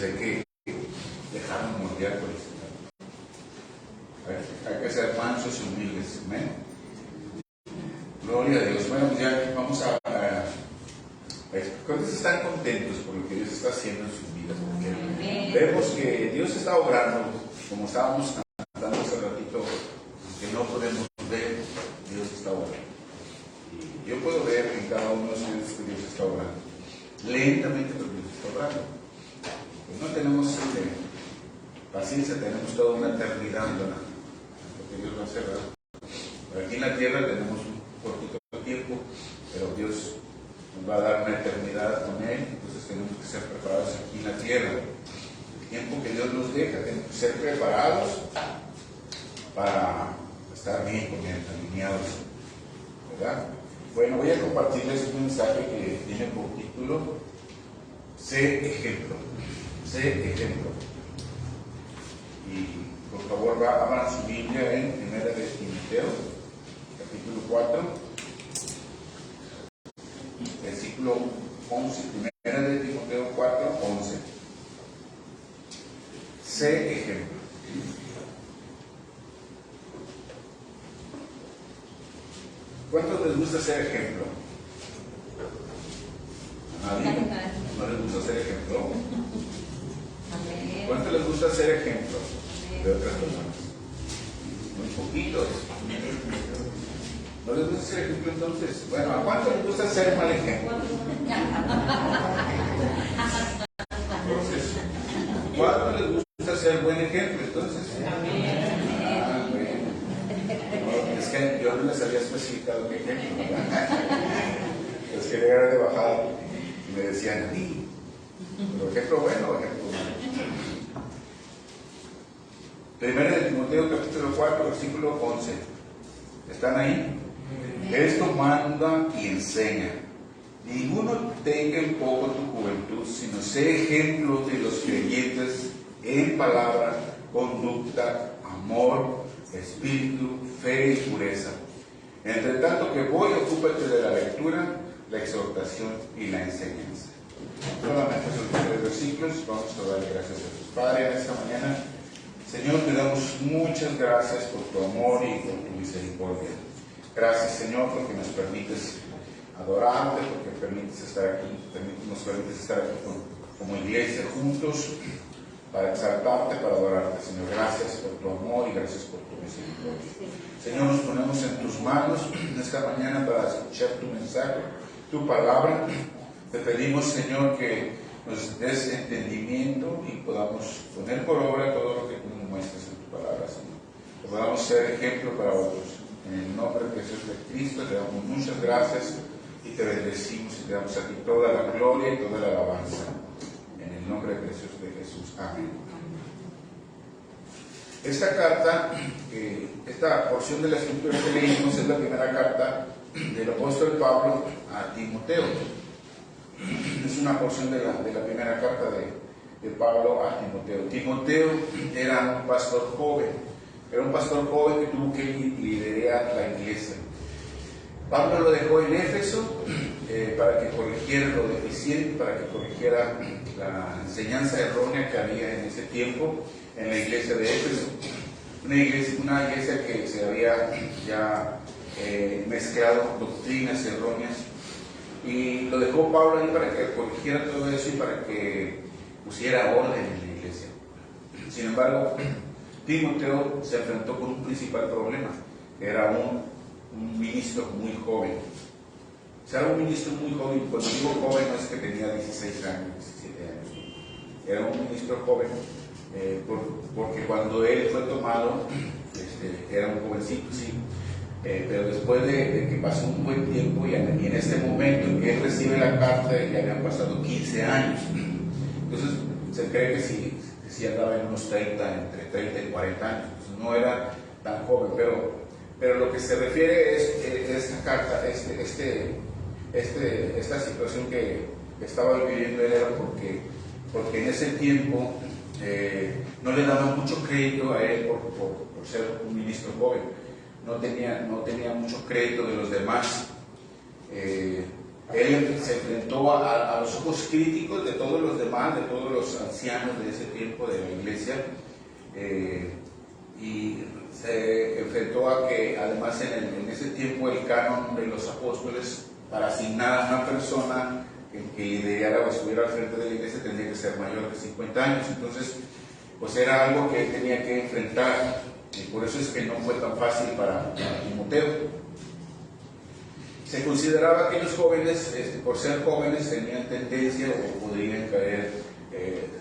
hay que dejarnos moldear por el Señor. Hay que ser mansos y humildes. Amén. Gloria a Dios. Bueno, ya vamos a ¿cuántos están contentos por lo que Dios está haciendo en sus vidas? Porque vemos que Dios está obrando, como estábamos cantando hace ratito, que no podemos ver, Dios está obrando. Y yo puedo ver en cada uno de ustedes que Dios está obrando. Lentamente, pero Dios está obrando. Pues no tenemos paciencia, tenemos toda una eternidad en lo que Dios va a hacer, ¿verdad? Aquí en la tierra tenemos un cortito tiempo, pero Dios nos va a dar una eternidad con Él, entonces tenemos que ser preparados aquí en la tierra. El tiempo que Dios nos deja, tenemos que ser preparados para estar bien con Él, alineados, ¿verdad? Bueno, voy a compartirles un mensaje que tiene por título Sé ejemplo. Sé ejemplo. Y por favor, abran su Biblia en 1 Timoteo, capítulo 4, versículo 11. 1 Timoteo 4, 11. Sé ejemplo. ¿Cuántos les gusta ser ejemplo? ¿A nadie? ¿No les gusta ser ejemplo? ¿Cuántos les gusta ser ejemplo de otras personas? Muy poquitos. ¿No les gusta ser ejemplo entonces? Bueno, ¿a cuántos les gusta ser mal ejemplo? Entonces, ¿cuántos les gusta ser buen ejemplo entonces? Ah, bueno. No, es que yo no les había especificado qué ejemplo, ¿verdad? Les quería dar de bajada y me decían, ¿y? ¿Pero ejemplo bueno o ejemplo malo? 1 Timoteo capítulo 4, versículo 11. ¿Están ahí? Esto manda y enseña. Ninguno tenga en poco tu juventud, sino sé ejemplo de los creyentes en palabra, conducta, amor, espíritu, fe y pureza. Entre tanto que voy, ocúpate de la lectura, la exhortación y la enseñanza. Solamente esos 3 versículos. Vamos a dar gracias a Dios. Padre, en esta mañana, Señor, te damos muchas gracias por tu amor y por tu misericordia. Gracias, Señor, porque nos permites adorarte, porque nos permites estar aquí como iglesia juntos para exaltarte, para adorarte, Señor. Gracias por tu amor y gracias por tu misericordia. Señor, nos ponemos en tus manos en esta mañana para escuchar tu mensaje, tu palabra. Te pedimos, Señor, que nos des entendimiento y podamos poner por obra todo lo que tú nos muestres en tu palabra, Señor. Que podamos ser ejemplo para otros. En el nombre de Jesús de Cristo te damos muchas gracias y te bendecimos y te damos a ti toda la gloria y toda la alabanza. En el nombre de Jesús. Amén. Esta carta, esta porción de la escritura que leímos es la primera carta del apóstol Pablo a Timoteo. Es una porción de la primera carta de Pablo a Timoteo. Timoteo era un pastor joven. Era un pastor joven que tuvo que liderar la iglesia. Pablo lo dejó en Éfeso para que corrigiera lo deficiente, para que corrigiera la enseñanza errónea que había en ese tiempo en la iglesia de Éfeso. Una iglesia que se había ya mezclado doctrinas erróneas. Y lo dejó Pablo ahí para que corrigiera todo eso y para que pusiera orden en la iglesia. Sin embargo, Timoteo se enfrentó con un principal problema. Era un ministro muy joven. O sea, era un ministro muy joven. Cuando digo joven no es que tenía 16 años, 17 años. Era un ministro joven, porque cuando él fue tomado, era un jovencito, sí. Pero después de que pasó un buen tiempo y en este momento en que él recibe la carta ya habían pasado 15 años. Entonces se cree que sí andaba en unos 30, entre 30 y 40 años. Entonces no era tan joven, pero lo que se refiere es esta carta, esta situación que estaba viviendo él era porque en ese tiempo no le daban mucho crédito a él por ser un ministro joven. No tenía mucho crédito de los demás. Él se enfrentó a los ojos críticos de todos los demás normal de todos los ancianos de ese tiempo de la iglesia, y se enfrentó a que además en ese tiempo el canon de los apóstoles para asignar a una persona que liderara o estuviera al frente de la iglesia tendría que ser mayor de 50 años. Entonces pues era algo que él tenía que enfrentar, y por eso es que no fue tan fácil para Timoteo. Se consideraba que los jóvenes, por ser jóvenes, tenían tendencia o podrían caer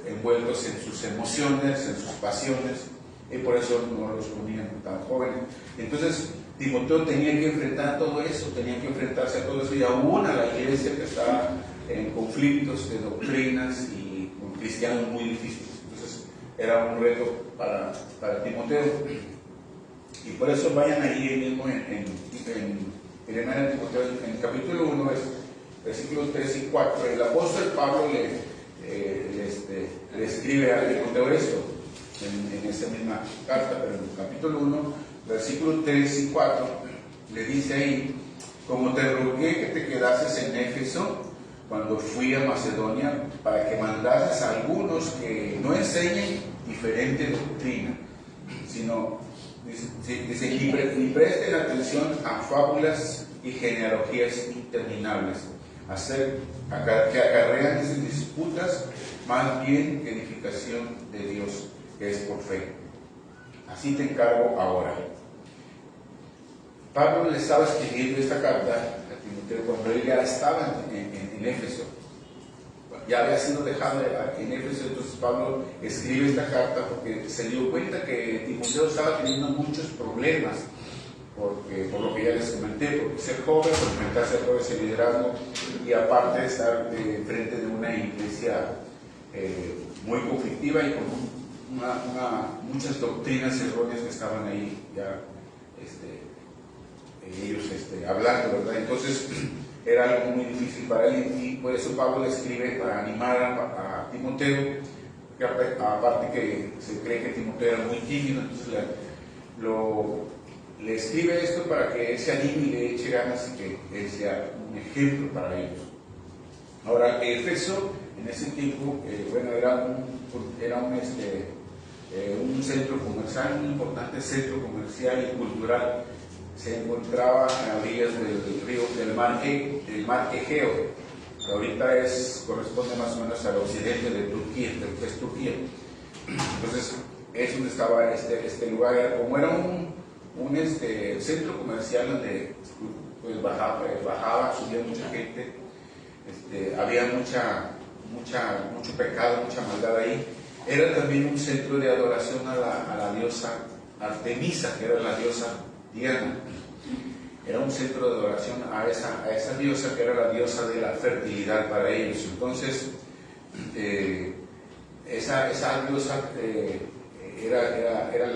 envueltos en sus emociones, en sus pasiones, y por eso no los ponían tan jóvenes. Entonces Timoteo tenía que enfrentar todo eso, tenía que enfrentarse a todo eso, y aún a la iglesia que estaba en conflictos de doctrinas y con cristianos muy difíciles. Entonces era un reto para Timoteo, y por eso vayan ahí mismo en Timoteo, en el capítulo 1, versículos 3 y 4, el apóstol Pablo le escribe a Timoteo esto, en esa misma carta, pero en el capítulo 1, versículos 3 y 4, le dice ahí: como te rogué que te quedases en Éfeso cuando fui a Macedonia, para que mandases a algunos que no enseñen diferente doctrina, sino dice, y presten atención a fábulas y genealogías interminables, que acarrean disputas más bien que edificación de Dios, que es por fe. Así te encargo ahora. Pablo le estaba escribiendo esta carta a Timoteo cuando él ya estaba en Éfeso. Ya había sido dejado en Éfeso. Entonces Pablo escribe esta carta porque se dio cuenta que Timoteo estaba teniendo muchos problemas, por lo que ya les comenté, porque ser joven, por enfrentarse a todo ese liderazgo, y aparte de estar frente de una iglesia muy conflictiva y con muchas doctrinas erróneas que estaban ahí ya ellos hablando, ¿verdad? Entonces era algo muy difícil para él, y por eso Pablo le escribe para animar a Timoteo, que aparte que se cree que Timoteo era muy tímido, entonces le escribe esto para que él se anime y le eche ganas y que él sea un ejemplo para ellos. Ahora, Éfeso en ese tiempo, era un centro comercial, un importante centro comercial y cultural. Se encontraba a orillas del mar Egeo, que ahorita corresponde más o menos al occidente de Turquía, de lo que es Turquía. Entonces es donde estaba este lugar. Como era un centro comercial donde pues bajaba, subía mucha gente, había mucho pecado, mucha maldad ahí. Era también un centro de adoración a la diosa Artemisa, que era la diosa Diana. Era un centro de adoración a esa diosa, que era la diosa de la fertilidad para ellos. Entonces esa diosa le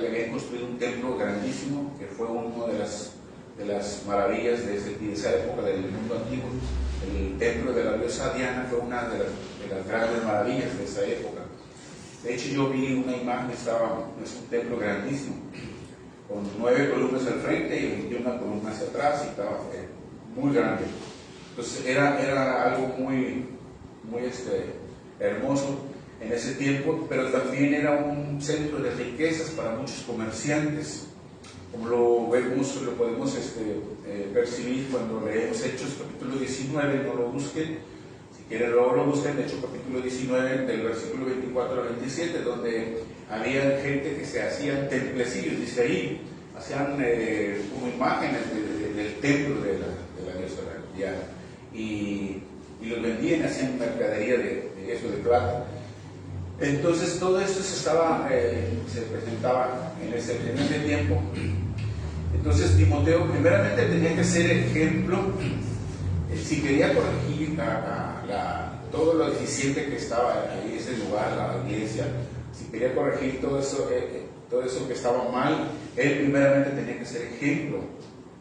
habían construido un templo grandísimo, que fue una de las maravillas de esa época del mundo antiguo. El templo de la diosa Diana fue una de las grandes maravillas de esa época. De hecho, yo vi una imagen, es un templo grandísimo, con 9 columnas al frente y 21 columnas hacia atrás, y estaba muy grande. Entonces era algo muy hermoso en ese tiempo, pero también era un centro de riquezas para muchos comerciantes, como lo podemos percibir cuando leemos Hechos capítulo 19. No lo busquen, si quieren luego lo busquen. Hechos capítulo 19, del versículo 24 al 27, donde había gente que se hacían templecillos, dice ahí, hacían como imágenes del templo de la diosa Diana, y los vendían, hacían mercadería de eso, de plata. Entonces todo esto se presentaba en ese tiempo. Entonces Timoteo primeramente tenía que ser ejemplo, si quería corregir todo lo deficiente que estaba ahí en ese lugar, la iglesia, si quería corregir todo eso que estaba mal, él primeramente tenía que ser ejemplo,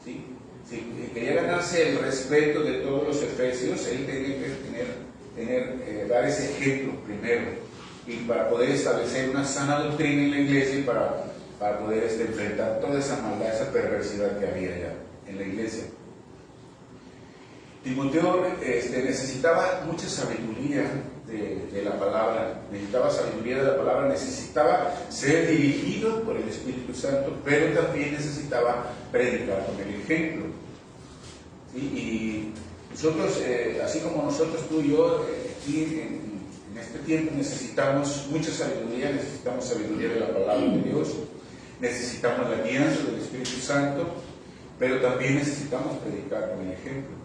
¿sí? Si quería ganarse el respeto de todos los efesios, él tenía que dar ese ejemplo primero, y para poder establecer una sana doctrina en la iglesia, y para poder enfrentar toda esa maldad, esa perversidad que había ya en la iglesia. Timoteo necesitaba mucha sabiduría de la palabra, necesitaba sabiduría de la palabra, necesitaba ser dirigido por el Espíritu Santo, pero también necesitaba predicar con el ejemplo. ¿Sí? Y nosotros, así como nosotros, tú y yo, aquí en este tiempo necesitamos mucha sabiduría, necesitamos sabiduría de la palabra de Dios, necesitamos la guianza del Espíritu Santo, pero también necesitamos predicar con el ejemplo.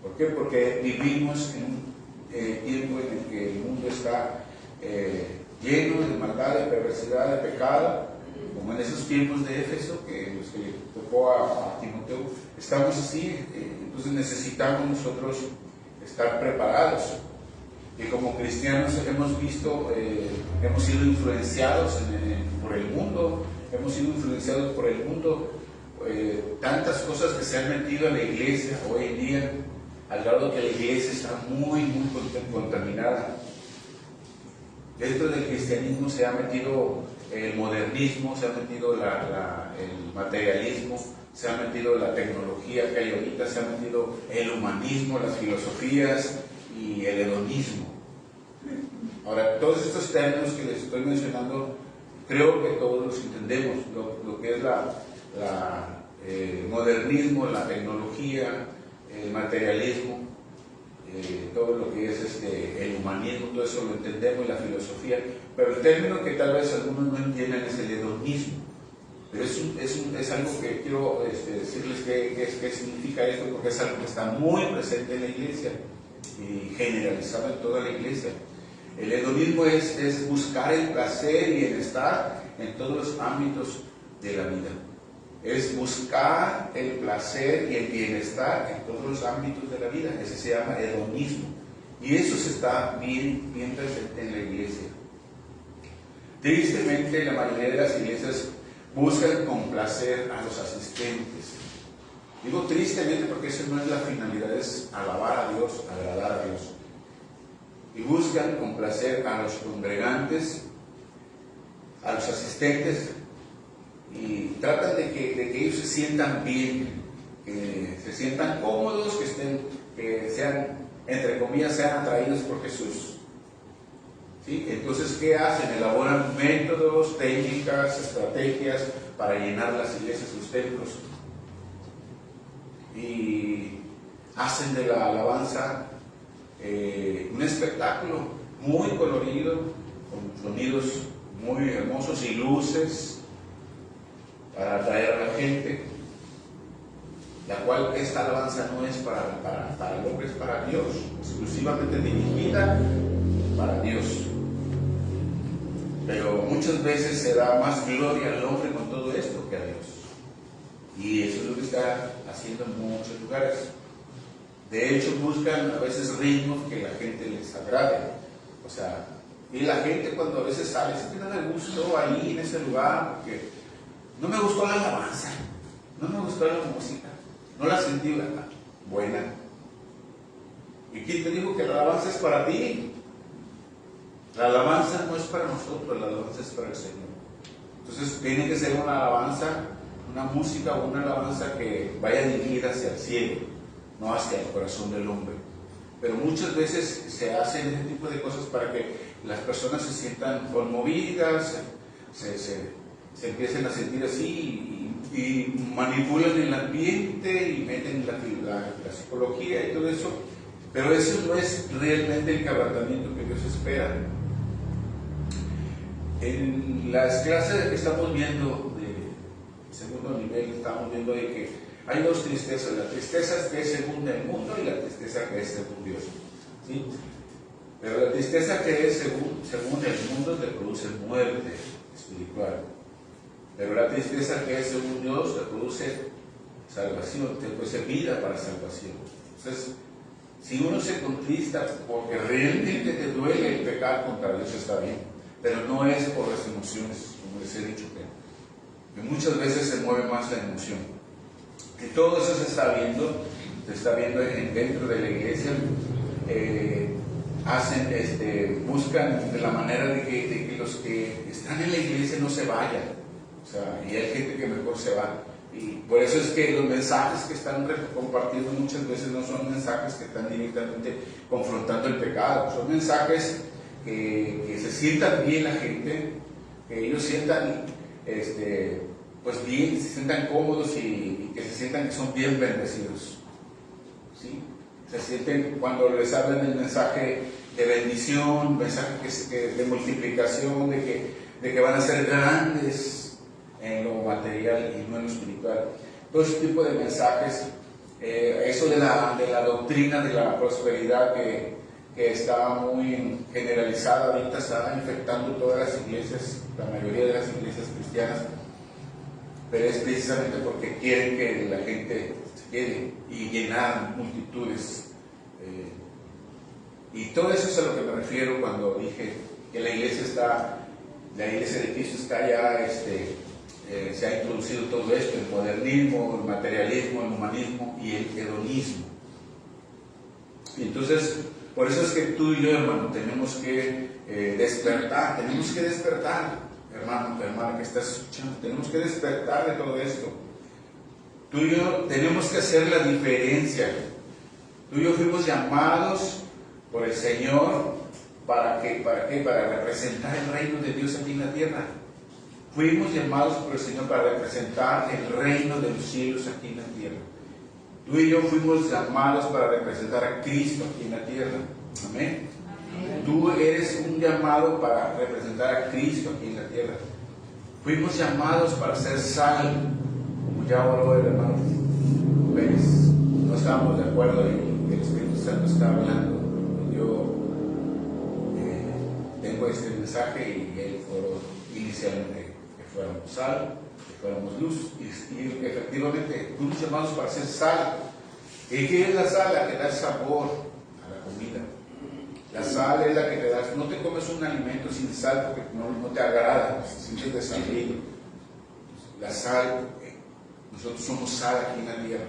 ¿Por qué? Porque vivimos en un tiempo en el que el mundo está lleno de maldad, de perversidad, de pecado, como en esos tiempos de Éfeso, que los que le tocó a Timoteo, estamos así, entonces necesitamos nosotros estar preparados. Y como cristianos hemos visto, hemos sido influenciados por el mundo, tantas cosas que se han metido en la iglesia hoy en día, al grado que la iglesia está muy contaminada. Dentro del cristianismo se ha metido el modernismo, se ha metido el materialismo, se ha metido la tecnología que hay ahorita, se ha metido el humanismo, las filosofías y el hedonismo. Ahora, todos estos términos que les estoy mencionando, creo que todos los entendemos, lo que es el modernismo, la tecnología, el materialismo, todo lo que es el humanismo, todo eso lo entendemos, y la filosofía, pero el término que tal vez algunos no entienden es el hedonismo. Pero es algo que quiero decirles qué significa esto, porque es algo que está muy presente en la iglesia y generalizado en toda la iglesia. El hedonismo es buscar el placer y bienestar en todos los ámbitos de la vida. Es buscar el placer y el bienestar en todos los ámbitos de la vida. Ese se llama hedonismo. Y eso se está bien presente en la iglesia. Tristemente, la mayoría de las iglesias buscan complacer a los asistentes. Digo tristemente porque esa no es la finalidad, es alabar a Dios, agradar a Dios. Y buscan complacer a los congregantes, a los asistentes, y tratan de que ellos se sientan bien, que se sientan cómodos, que sean, entre comillas, sean atraídos por Jesús. ¿Sí? Entonces, ¿qué hacen? Elaboran métodos, técnicas, estrategias para llenar las iglesias, los templos, y hacen de la alabanza un espectáculo muy colorido, con sonidos muy hermosos y luces para atraer a la gente, la cual esta alabanza no es para el hombre, es para Dios, exclusivamente dirigida para Dios. Pero muchas veces se da más gloria al hombre con todo esto que a Dios, y eso es lo que está haciendo en muchos lugares. De hecho, buscan a veces ritmos que la gente les agrade. O sea, y la gente cuando a veces sale, es que no me gustó ahí en ese lugar, porque no me gustó la alabanza, no me gustó la música, no la sentí buena. ¿Y quién te dijo que la alabanza es para ti? La alabanza no es para nosotros, la alabanza es para el Señor. Entonces tiene que ser una alabanza, una música o una alabanza que vaya dirigida hacia el cielo, no hacia el corazón del hombre. Pero muchas veces se hacen ese tipo de cosas para que las personas se sientan conmovidas, se empiecen a sentir así y manipulan el ambiente y meten la psicología y todo eso. Pero eso no es realmente el quebrantamiento que Dios espera. En las clases que estamos viendo de segundo nivel, estamos viendo de que hay dos tristezas: la tristeza que es según el mundo y la tristeza que es según Dios, ¿sí? Pero la tristeza que es según el mundo te produce muerte espiritual, pero la tristeza que es según Dios te produce salvación, te produce vida para salvación. Entonces, si uno se contrista porque realmente te duele el pecar contra Dios, está bien, pero no es por las emociones, como les he dicho, que muchas veces se mueve más la emoción. Que todo eso se está viendo dentro de la iglesia. Buscan de la manera de que los que están en la iglesia no se vayan. O sea, y hay gente que mejor se va. Y por eso es que los mensajes que están compartiendo muchas veces no son mensajes que están directamente confrontando el pecado, son mensajes que se sientan bien la gente, que ellos sientan pues bien, se sientan cómodos y que se sientan que son bien bendecidos, ¿sí? Se sienten cuando les hablan el mensaje de bendición, mensaje de multiplicación, de que van a ser grandes en lo material y no en lo espiritual. Todo ese tipo de mensajes, eso de la doctrina de la prosperidad que está muy generalizada ahorita, está infectando todas las iglesias, la mayoría de las iglesias cristianas, pero es precisamente porque quieren que la gente se quede y llenar multitudes. Y todo eso es a lo que me refiero cuando dije que la iglesia de Cristo está ya, se ha introducido todo esto, el modernismo, el materialismo, el humanismo y el hedonismo. Y entonces, por eso es que tú y yo, hermano, tenemos que despertar, hermano que estás escuchando, tenemos que despertar de todo esto. Tú y yo tenemos que hacer la diferencia. Tú y yo fuimos llamados por el Señor, ¿para qué? Para representar el reino de Dios aquí en la tierra. Fuimos llamados por el Señor para representar el reino de los cielos aquí en la tierra. Tú y yo fuimos llamados para representar a Cristo aquí en la tierra. Amén. Amén. Tú eres un llamado para representar a Cristo aquí en la tierra. Fuimos llamados para ser sal, como ya habló el hermano Pérez. No estábamos de acuerdo y el Espíritu Santo está hablando. Yo tengo este mensaje y él fue inicialmente que fuéramos sal, que fuéramos luz, y efectivamente fuimos llamados para ser sal. ¿Y qué es la sal? La que da sabor a la comida. La sal es la que te da, no te comes un alimento sin sal porque no te agrada, te sientes desabrido. La sal, nosotros somos sal aquí en la tierra.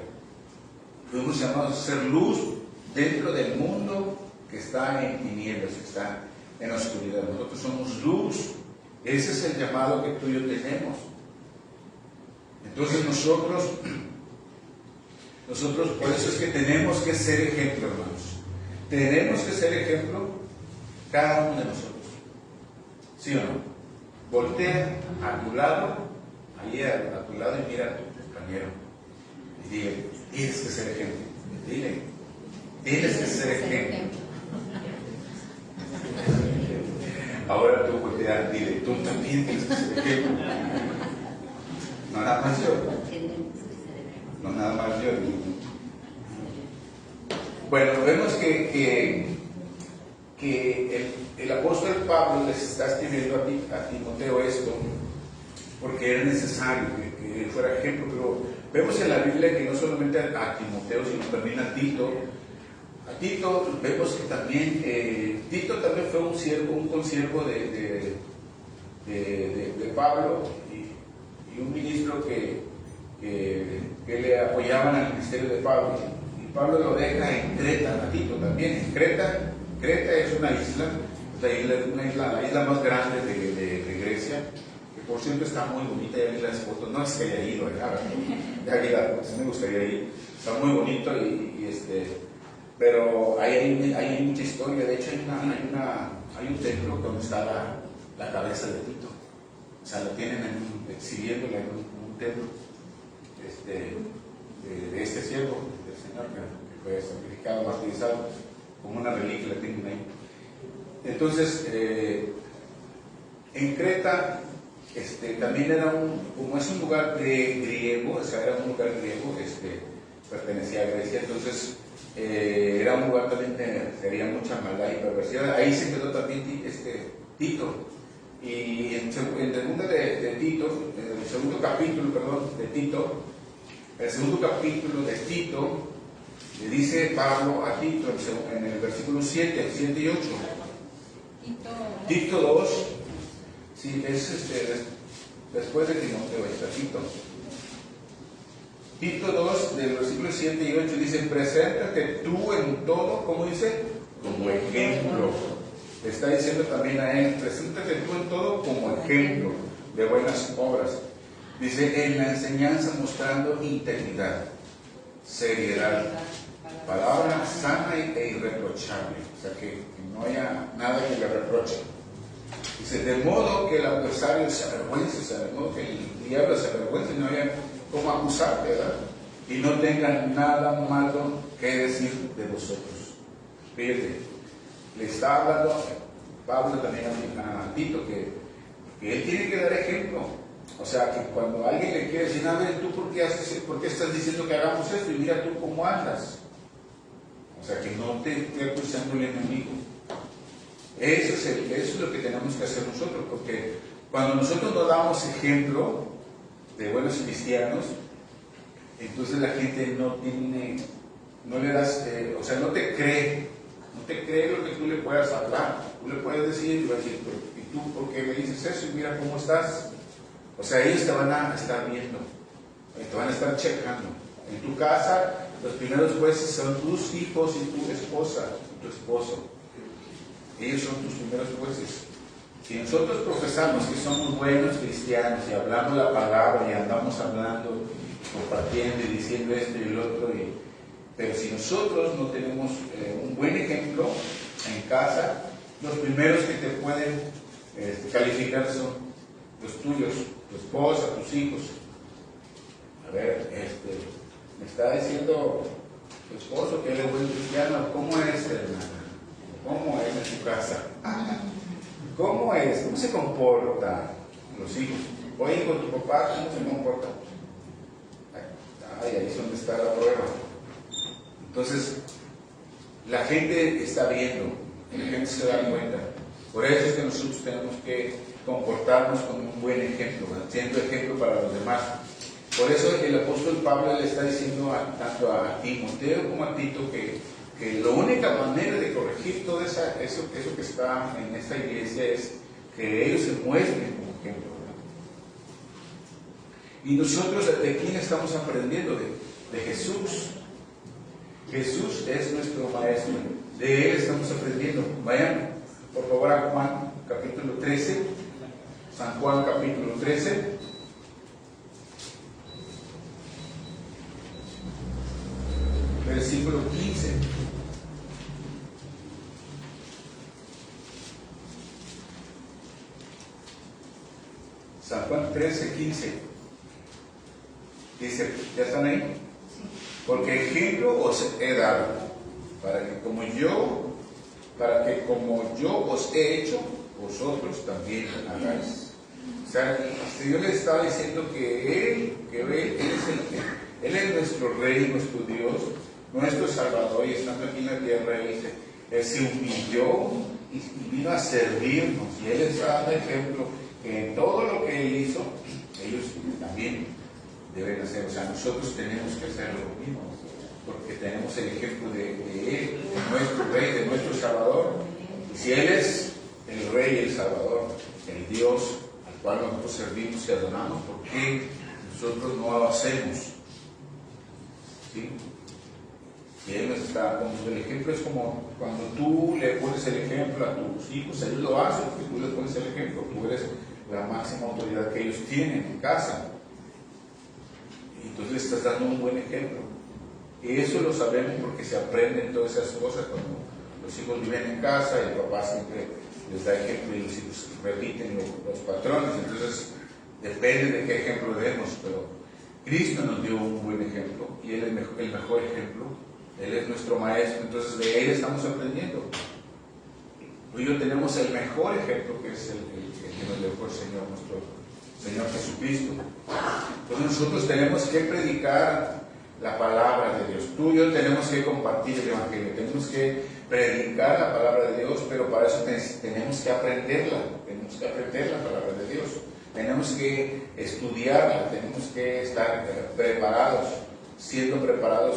Fuimos llamados a ser luz dentro del mundo que está en tinieblas, que está en la oscuridad. Nosotros somos luz. Ese es el llamado que tú y yo tenemos. Entonces nosotros por eso es que tenemos que ser ejemplo, hermanos. Tenemos que ser ejemplo cada uno de nosotros. ¿Sí o no? Voltea a tu lado, ahí a tu lado y mira a tu compañero. Y dile, tienes que ser ejemplo. Dile, tienes que ser ejemplo. Ahora tú volteas, dile, tú también tienes que ser ejemplo. No nada más yo. No nada más yo. Bueno, vemos que el apóstol Pablo les está escribiendo a Timoteo esto porque era necesario que fuera ejemplo, pero vemos en la Biblia que no solamente a Timoteo, sino también a Tito. A Tito vemos que también, Tito también fue un consiervo de Pablo y un ministro que le apoyaban al ministerio de Pablo. Y Pablo lo deja en Creta, a Tito también. En Creta es una isla, la isla más grande de Grecia, que por cierto está muy bonita. Ya vi las fotos, no es que haya ido, ya vi las fotos, me gustaría ir. Está muy bonito pero ahí hay mucha historia. De hecho hay un templo donde está la cabeza de Tito. O sea, lo tienen exhibiéndola en un templo de este siervo del Señor que fue sacrificado, martirizado, como una reliquia la tienen ahí. Entonces, en Creta también era como es un lugar griego, o sea, era un lugar griego, pertenecía a Grecia, entonces era un lugar también que había mucha maldad y perversidad. Ahí se quedó también Tito. Y en segunda de Tito, en el segundo capítulo, de Tito, el segundo capítulo de Tito, le dice Pablo a Tito en el versículo 7 y 8. Tito 2, sí, es después de Timoteo, está Tito. Tito 2, del versículo 7 y 8, dice: preséntate tú en todo, ¿cómo dice? Como ejemplo. Le está diciendo también a él: preséntate tú en todo como ejemplo de buenas obras. Dice, en la enseñanza mostrando integridad, seriedad, palabra sana e irreprochable. O sea, que no haya nada que le reproche. Dice, de modo que el adversario se avergüence, o sea, de modo que el diablo se avergüence y no haya cómo acusarte, ¿verdad? Y no tengan nada malo que decir de vosotros. Fíjate, le está hablando Pablo también a Tito que él tiene que dar ejemplo. O sea, que cuando alguien le quiere decir, a ver, ¿tú por qué estás diciendo que hagamos esto? Y mira tú cómo andas. O sea, que no te esté acusando el enemigo. Eso es lo que tenemos que hacer nosotros, porque cuando nosotros no damos ejemplo de buenos cristianos, entonces la gente no le das, o sea, no te cree lo que tú le puedas hablar. Tú le puedes decir, y va a decir, ¿y tú por qué me dices eso? Y mira cómo estás. O sea, ellos te van a estar viendo, te van a estar checando. En tu casa, los primeros jueces son tus hijos y tu esposa, tu esposo. Ellos son tus primeros jueces. Si nosotros profesamos que somos buenos cristianos y hablamos la palabra y andamos hablando, compartiendo y diciendo esto y el otro, pero si nosotros no tenemos un buen ejemplo en casa, los primeros que te pueden calificar son los tuyos, tu esposa, tus hijos. A ver, me está diciendo tu esposo que él es buen cristiano. ¿Cómo es, hermana? ¿Cómo es en su casa? ¿Cómo es? ¿Cómo se comporta los hijos? Oye, con tu papá, ¿cómo se comporta? Ay, ahí es donde está la prueba. Entonces, la gente está viendo, la gente se da cuenta. Por eso es que nosotros tenemos que comportarnos con un buen ejemplo, siendo ejemplo para los demás. Por eso el apóstol Pablo le está diciendo tanto a Timoteo como a Tito que la única manera de corregir todo eso que está en esta iglesia es que ellos se muestren como ejemplo, ¿verdad? Y nosotros, ¿de quién estamos aprendiendo? De Jesús. Jesús es nuestro maestro, de Él estamos aprendiendo. Vayan, por favor, a Juan capítulo 13, San Juan capítulo 13. Versículo 15. San Juan 13, 15. Dice, ¿ya están ahí? Porque ejemplo os he dado, para que como yo os he hecho, vosotros también hagáis. O sea, el Señor le estaba diciendo que Él es nuestro Rey, nuestro Dios, nuestro Salvador, y estando aquí en la tierra, Él se humilló y vino a servirnos, y Él está dando ejemplo que en todo lo que Él hizo, ellos también deben hacer. O sea, nosotros tenemos que hacer lo mismo, porque tenemos el ejemplo de Él, de nuestro Rey, de nuestro Salvador. Y si Él es el Rey, el Salvador, el Dios al cual nosotros servimos y adoramos, ¿por qué nosotros no lo hacemos? ¿Sí? Y Él nos está dando el ejemplo. Es como cuando tú le pones el ejemplo a tus hijos, ellos lo hacen porque tú les pones el ejemplo. Tú eres la máxima autoridad que ellos tienen en casa. Y entonces le estás dando un buen ejemplo. Y eso lo sabemos porque se aprenden todas esas cosas cuando los hijos viven en casa y el papá siempre les da ejemplo y los hijos repiten los patrones. Entonces depende de qué ejemplo demos, pero Cristo nos dio un buen ejemplo y Él es el mejor ejemplo. Él es nuestro maestro, entonces de Él estamos aprendiendo. Tú y yo tenemos el mejor ejemplo, que es el que nos dejó el Señor, nuestro Señor Jesucristo. Entonces nosotros tenemos que predicar la palabra de Dios. Tú y yo tenemos que compartir el Evangelio, tenemos que predicar la palabra de Dios, pero para eso tenemos que aprenderla, tenemos que aprender la palabra de Dios, tenemos que estudiarla, tenemos que estar preparados, siendo preparados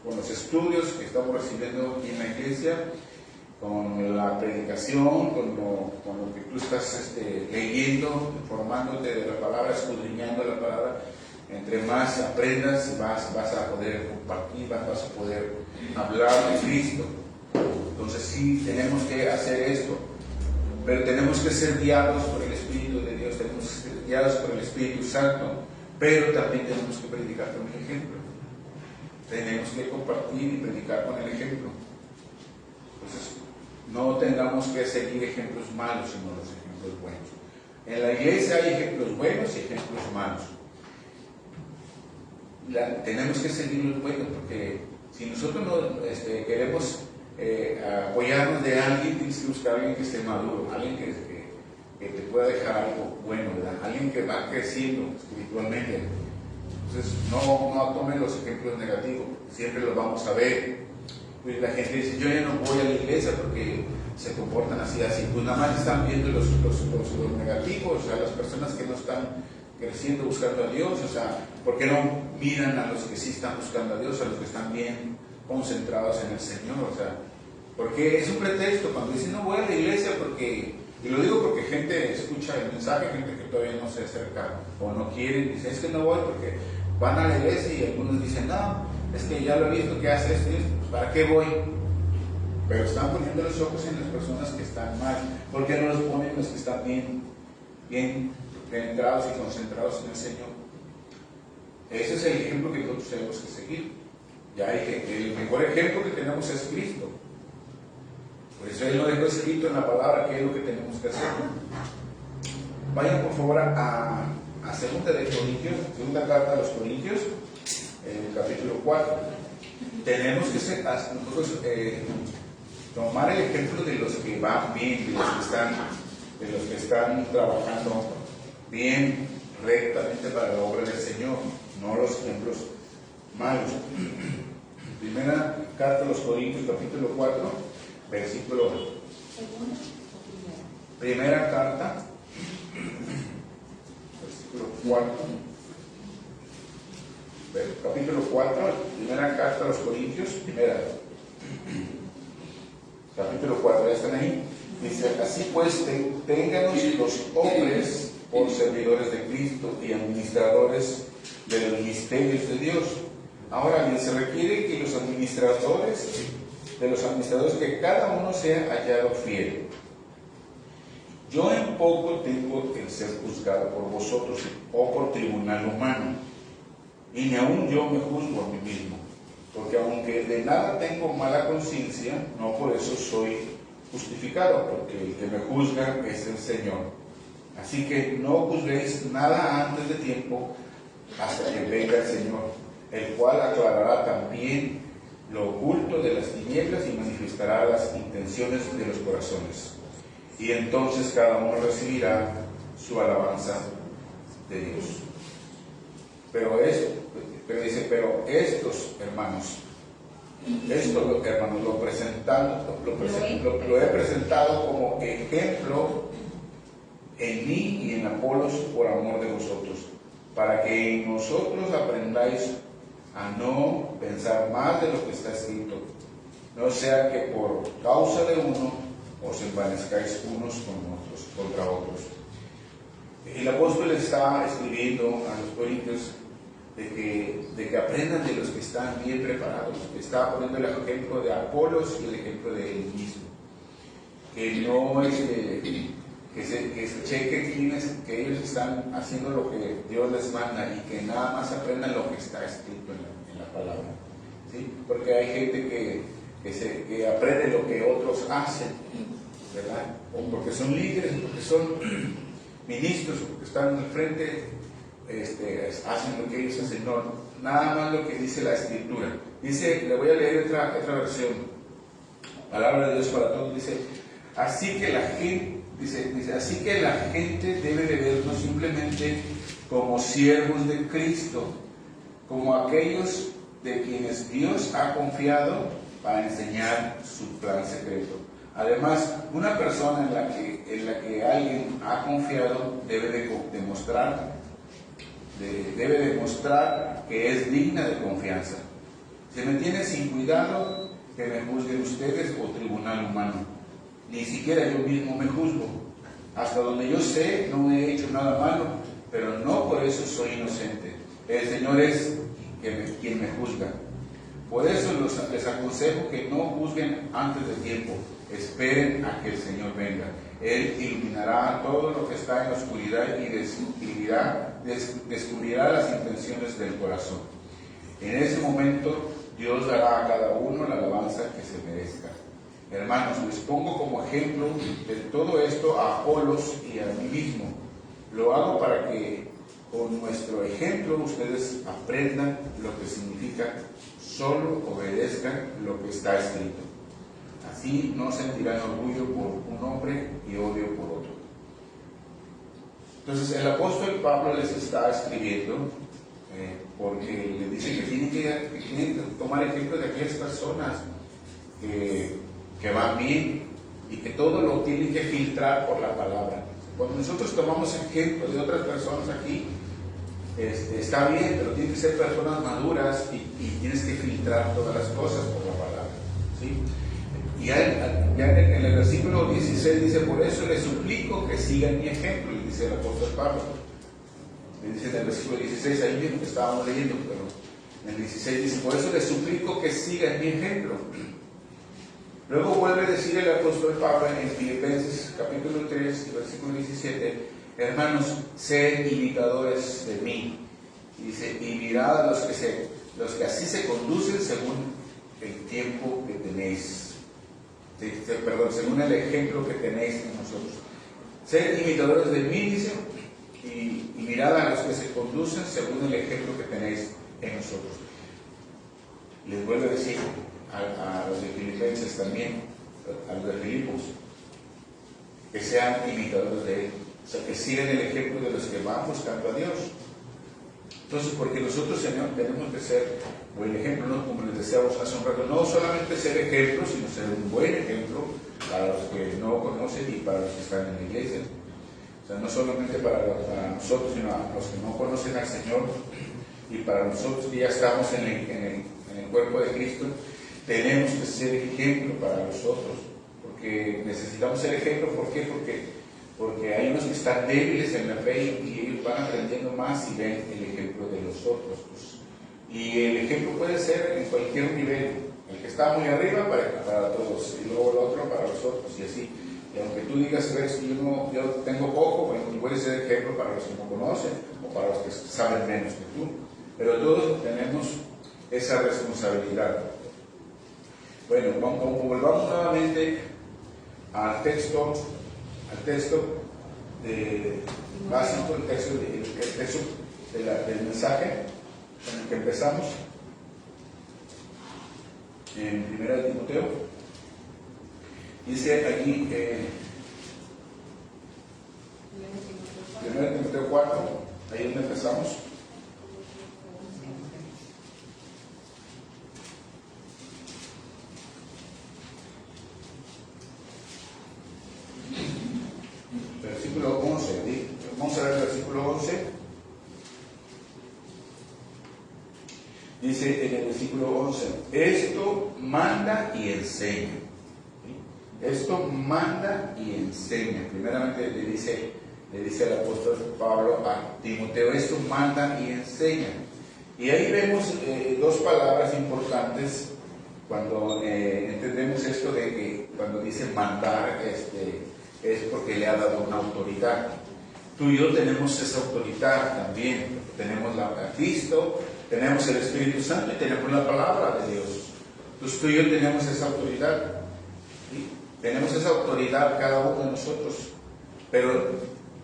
con los estudios que estamos recibiendo aquí en la iglesia, con la predicación, con lo que tú estás leyendo, informándote de la palabra, escudriñando la palabra. Entre más aprendas, vas a poder compartir, vas a poder hablar de Cristo. Entonces sí, tenemos que hacer esto, pero tenemos que ser guiados por el Espíritu de Dios, tenemos que ser guiados por el Espíritu Santo, pero también tenemos que predicar con el ejemplo. Tenemos que compartir y predicar con el ejemplo. Entonces, no tengamos que seguir ejemplos malos, sino los ejemplos buenos. En la iglesia hay ejemplos buenos y ejemplos malos. Tenemos que seguir los buenos, porque si nosotros no queremos apoyarnos de alguien, tienes que buscar a alguien que esté maduro, alguien que te pueda dejar algo bueno, ¿verdad? Alguien que va creciendo espiritualmente. Entonces, no tomen los ejemplos negativos, siempre los vamos a ver. Pues la gente dice, yo ya no voy a la iglesia porque se comportan así. Pues nada más están viendo los negativos, o sea, las personas que no están creciendo buscando a Dios, o sea, ¿por qué no miran a los que sí están buscando a Dios, a los que están bien concentrados en el Señor? O sea, porque es un pretexto cuando dicen, no voy a la iglesia porque, y lo digo porque gente escucha el mensaje, gente que todavía no se acerca o no quieren, dice, es que no voy porque van a la iglesia, y algunos dicen, no, es que ya lo he visto que hace esto y esto, pues ¿para qué voy? Pero están poniendo los ojos en las personas que están mal. ¿Por qué no los ponen los que están bien penetrados y concentrados en el Señor? Ese es el ejemplo que nosotros tenemos que seguir. Ya el mejor ejemplo que tenemos es Cristo. Por eso Él lo dejó escrito en la palabra qué es lo que tenemos que hacer. Vayan por favor a segunda de Corintios, segunda carta a los Corintios, capítulo 4. Tenemos que nosotros tomar el ejemplo de los que van bien, de los que están trabajando bien, rectamente para la obra del Señor, no los ejemplos malos. Primera carta a los Corintios, capítulo 4, versículo. Primera carta, versículo 4. Capítulo 4, primera carta a los Corintios, capítulo 4, ¿ya están ahí? Dice, así pues, ténganos los hombres por servidores de Cristo y administradores de los misterios de Dios. Ahora bien, se requiere que los administradores, que cada uno sea hallado fiel. Yo en poco tengo el ser juzgado por vosotros o por tribunal humano, y ni aun yo me juzgo a mí mismo, porque aunque de nada tengo mala conciencia, no por eso soy justificado, porque el que me juzga es el Señor. Así que no juzguéis nada antes de tiempo, hasta que venga el Señor, el cual aclarará también lo oculto de las tinieblas y manifestará las intenciones de los corazones. Y entonces cada uno recibirá su alabanza de Dios. Pero estos hermanos, lo he presentado como ejemplo en mí y en Apolos por amor de vosotros, para que en nosotros aprendáis a no pensar más de lo que está escrito, no sea que por causa de uno os envanezcáis unos contra otros. El apóstol está escribiendo a los corintios de que aprendan de los que están bien preparados. Está poniendo el ejemplo de Apolos y el ejemplo de él mismo. Que no es que se chequen que ellos están haciendo lo que Dios les manda y que nada más aprendan lo que está escrito en la palabra. ¿Sí? Porque hay gente que aprende lo que otros hacen, ¿verdad? O porque son líderes, porque son ministros, o porque están al frente, hacen lo que ellos hacen. No, nada más lo que dice la Escritura. Dice, le voy a leer otra versión, palabra de Dios para todos. Dice, así que la gente debe de vernos simplemente como siervos de Cristo, como aquellos de quienes Dios ha confiado para enseñar su plan secreto. Además, una persona en la que alguien ha confiado debe demostrar que es digna de confianza. Si me tiene sin cuidado, que me juzguen ustedes o tribunal humano. Ni siquiera yo mismo me juzgo. Hasta donde yo sé, no he hecho nada malo, pero no por eso soy inocente. El Señor es quien me juzga. Por eso les aconsejo que no juzguen antes de tiempo. Esperen a que el Señor venga, Él iluminará todo lo que está en la oscuridad y descubrirá las intenciones del corazón. En ese momento Dios dará a cada uno la alabanza que se merezca. Hermanos, les pongo como ejemplo de todo esto a Apolos y a mí mismo. Lo hago para que con nuestro ejemplo ustedes aprendan lo que significa solo obedezcan lo que está escrito. Así no sentirán orgullo por un hombre y odio por otro. Entonces el apóstol Pablo les está escribiendo porque le dice que tienen que tomar ejemplo de aquellas personas que van bien y que todo lo tienen que filtrar por la palabra. Cuando nosotros tomamos ejemplo de otras personas aquí, está bien, pero tienen que ser personas maduras y tienes que filtrar todas las cosas por la palabra, ¿sí? Y ya en el versículo 16 dice: por eso les suplico que sigan mi ejemplo, le dice el apóstol Pablo. Le dice en el versículo 16, ahí mismo que estábamos leyendo, pero en el 16 dice: por eso les suplico que sigan mi ejemplo. Luego vuelve a decir el apóstol Pablo en Filipenses capítulo 3, versículo 17: hermanos, sed imitadores de mí. Y dice: y mirad a los que así se conducen según el tiempo que tenéis. Según el ejemplo que tenéis en nosotros. Sed imitadores de mí, dice, y mirad a los que se conducen según el ejemplo que tenéis en nosotros. Les vuelvo a decir a los de Filipenses también, a los de Filipos, que sean imitadores de él, o sea, que sigan el ejemplo de los que van buscando a Dios. Entonces, porque nosotros, Señor, tenemos que ser buen ejemplo, ¿no? Como les decíamos hace un rato, no solamente ser ejemplo, sino ser un buen ejemplo para los que no conocen y para los que están en la iglesia. O sea, no solamente para nosotros, sino a los que no conocen al Señor, y para nosotros que ya estamos en el cuerpo de Cristo, tenemos que ser ejemplo para los otros, porque necesitamos ser ejemplo. ¿Por qué? Porque hay unos que están débiles en la fe y ellos van aprendiendo más y ven el ejemplo de los otros. Pues. Y el ejemplo puede ser en cualquier nivel. El que está muy arriba para todos, y luego el otro para los otros, y así. Y aunque tú digas: ves, yo tengo poco, bueno, tú puedes ser ejemplo para los que no conocen o para los que saben menos que tú. Pero todos tenemos esa responsabilidad. Bueno, volvamos nuevamente al texto básico, el texto del mensaje con el que empezamos, en 1 Timoteo. Dice allí, 1 Timoteo 4, ahí donde empezamos. Versículo 11, vamos a ver el versículo 11. Dice en el versículo 11: esto manda y enseña. ¿Sí? Esto manda y enseña. Primeramente le dice el apóstol Pablo a Timoteo: esto manda y enseña. Y ahí vemos dos palabras importantes cuando entendemos esto de que cuando dice mandar, es porque le ha dado una autoridad. Tú y yo tenemos esa autoridad también. Tenemos a Cristo, tenemos el Espíritu Santo y tenemos la palabra de Dios. Entonces tú y yo tenemos esa autoridad. ¿Sí? Tenemos esa autoridad cada uno de nosotros. Pero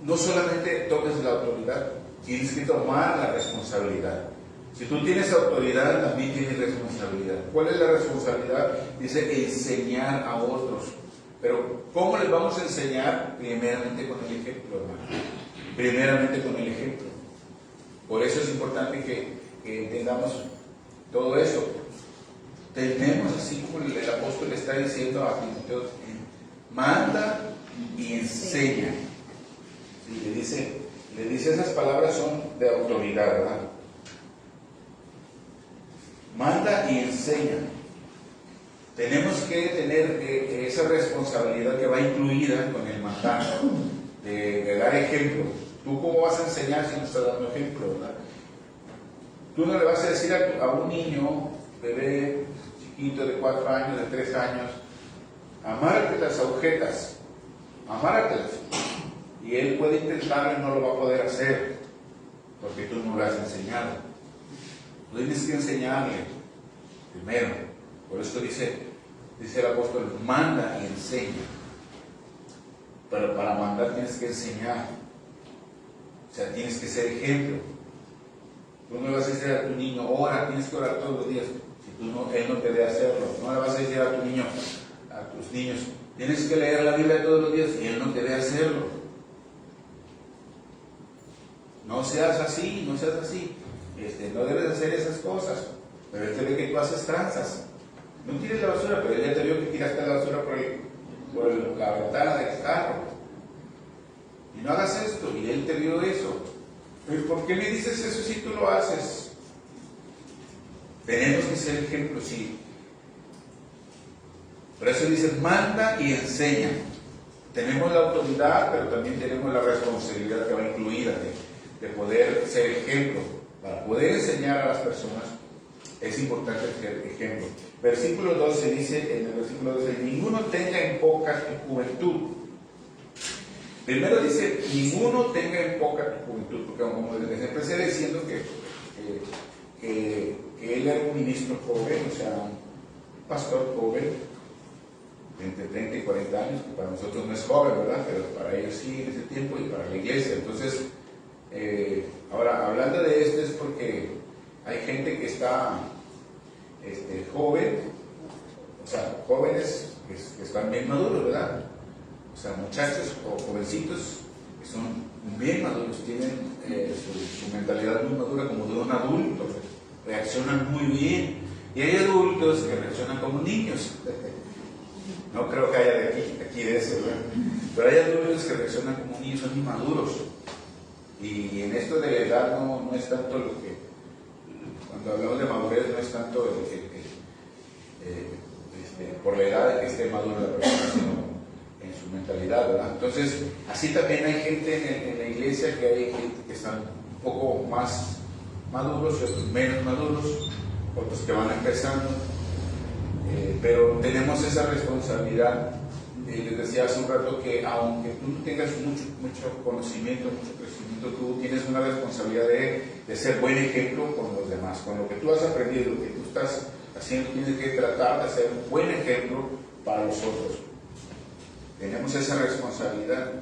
no solamente tomes la autoridad, tienes que tomar la responsabilidad. Si tú tienes autoridad, también tienes responsabilidad. ¿Cuál es la responsabilidad? Dice: enseñar a otros. Pero ¿cómo les vamos a enseñar? Primeramente con el ejemplo, hermano. Primeramente con el ejemplo. Por eso es importante que entendamos todo eso. Tenemos, así como el apóstol le está diciendo a Timoteo, manda y enseña. Sí, le dice esas palabras son de autoridad, ¿verdad? Manda y enseña. Tenemos que tener esa responsabilidad que va incluida con el mandar, de dar ejemplo. ¿Tú cómo vas a enseñar si no estás dando ejemplo, verdad? Tú no le vas a decir a un niño, bebé, chiquito de 4 años, de 3 años: amárrate las agujetas. amar a Dios. Y él puede intentarlo y no lo va a poder hacer, porque tú no lo has enseñado. Tú tienes que enseñarle primero. Por eso dice el apóstol, manda y enseña. Pero para mandar tienes que enseñar. O sea, tienes que ser ejemplo. Tú no le vas a decir a tu niño, ora, tienes que orar todos los días. Si tú no, él no te debe hacerlo. No le vas a decir a tu niño, a tus niños, tienes que leer la Biblia todos los días, y él no te debe hacerlo. No seas así, no seas así. No debes hacer esas cosas. Pero él te ve que tú haces tranzas. No tires la basura, pero él ya te vio que tiraste la basura por la ventana del carro. Y no hagas esto, y él te vio eso. Pero ¿por qué me dices eso si tú lo haces? Tenemos que ser ejemplos, sí. Por eso dice, manda y enseña. Tenemos la autoridad, pero también tenemos la responsabilidad que va incluida de poder ser ejemplo. Para poder enseñar a las personas es importante ser ejemplo. Versículo 12 dice, en el versículo 12, ninguno tenga en poca tu juventud. Primero dice, ninguno tenga en poca tu juventud, porque como les empecé diciendo que él era un ministro joven, o sea, un pastor joven, entre 30 y 40 años, que para nosotros no es joven, ¿verdad? Pero para ellos sí en ese tiempo y para la iglesia. Entonces, ahora, hablando de esto es porque hay gente que está joven, o sea, jóvenes que están bien maduros, ¿verdad? O sea, muchachos o jovencitos que son bien maduros, tienen su mentalidad muy madura como de un adulto, reaccionan muy bien. Y hay adultos que reaccionan como niños. No creo que haya de aquí de eso, ¿verdad? Pero hay adultos que reaccionan como niños, son inmaduros. Y en esto de la edad no es tanto lo que, cuando hablamos de madurez, no es tanto por la edad de que esté madura la persona, sino en su mentalidad, ¿verdad? Entonces, así también hay gente en la iglesia, que hay gente que están un poco más maduros y otros menos maduros, otros que van empezando, pero tenemos esa responsabilidad. Les decía hace un rato que aunque tú no tengas mucho conocimiento, mucho crecimiento, tú tienes una responsabilidad de ser buen ejemplo con los demás. Con lo que tú has aprendido, lo que tú estás haciendo, tienes que tratar de ser un buen ejemplo para los otros. Tenemos esa responsabilidad.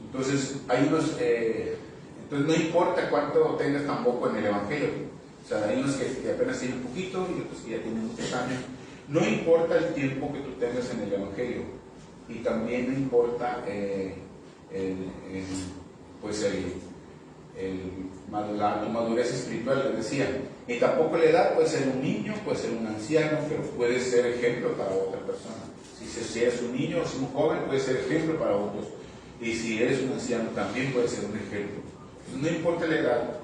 Entonces, entonces no importa cuánto tengas tampoco en el Evangelio. O sea, hay unos que apenas tienen un poquito y otros que ya tienen muchos años. No importa el tiempo que tú tengas en el Evangelio, y también no importa tu madurez espiritual, les decía. Y tampoco la edad, puede ser un niño, puede ser un anciano, pero puede ser ejemplo para otra persona. Si eres un niño o si un joven, puede ser ejemplo para otros. Y si eres un anciano, también puede ser un ejemplo. Entonces, no importa la edad,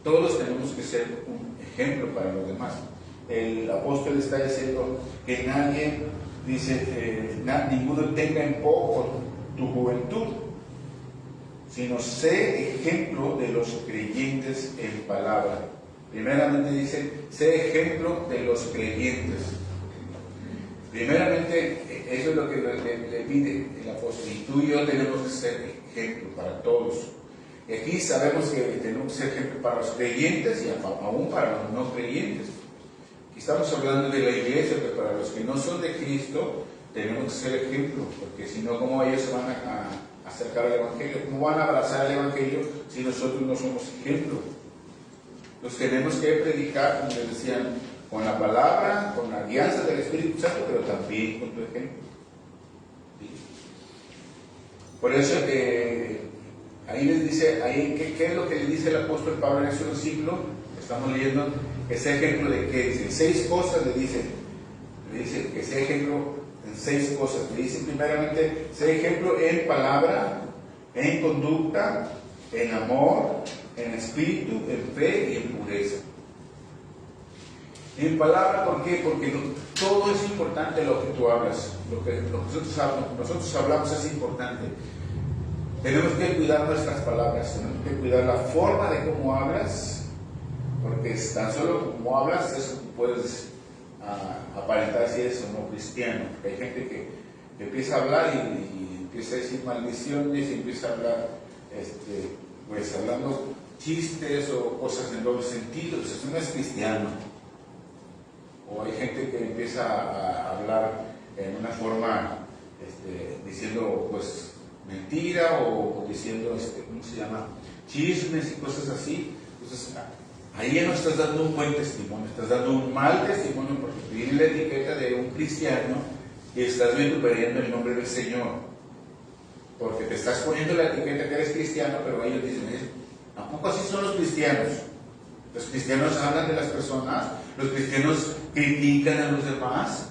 todos tenemos que ser un ejemplo para los demás. El apóstol está diciendo que nadie, dice, ninguno tenga en poco tu juventud, sino sé ejemplo de los creyentes en palabra. Primeramente dice, sé ejemplo de los creyentes. Primeramente, eso es lo que le pide el apóstol, y tú y yo tenemos que ser ejemplo para todos. Y aquí sabemos que tenemos que ser ejemplo para los creyentes y aún para los no creyentes. Aquí estamos hablando de la iglesia, pero para los que no son de Cristo, tenemos que ser ejemplo, porque si no, ¿cómo ellos se van a acercar al Evangelio? ¿Cómo van a abrazar el Evangelio si nosotros no somos ejemplo? Entonces tenemos que predicar, como les decían, con la palabra, con la guianza del Espíritu Santo, pero también con tu ejemplo. ¿Sí? Por eso ahí les dice, ¿qué es lo que le dice el apóstol Pablo en ese versículo? Estamos leyendo, ese ejemplo de qué dice, 6 cosas le dice que sea ejemplo en 6 cosas. Le dice primeramente, sea ejemplo en palabra, en conducta, en amor, en espíritu, en fe y en pureza. En palabra, ¿por qué? Porque todo es importante lo que tú hablas. Lo que nosotros hablamos es importante. Tenemos que cuidar nuestras palabras, tenemos que cuidar la forma de cómo hablas, porque tan solo como hablas, eso puedes aparentar si eres o no cristiano. Porque hay gente que empieza a hablar y empieza a decir maldiciones y empieza a hablar, pues hablando chistes o cosas en doble sentido. Eso no es cristiano. O hay gente que empieza a hablar en una forma diciendo pues mentira o diciendo ¿cómo se llama? Chismes y cosas así. Entonces ahí ya no estás dando un buen testimonio, estás dando un mal testimonio porque tiene la etiqueta de un cristiano y estás vituperiando el nombre del Señor, porque te estás poniendo la etiqueta que eres cristiano, pero ellos dicen, ¿a poco así son los cristianos? Los cristianos hablan de las personas, los cristianos critican a los demás,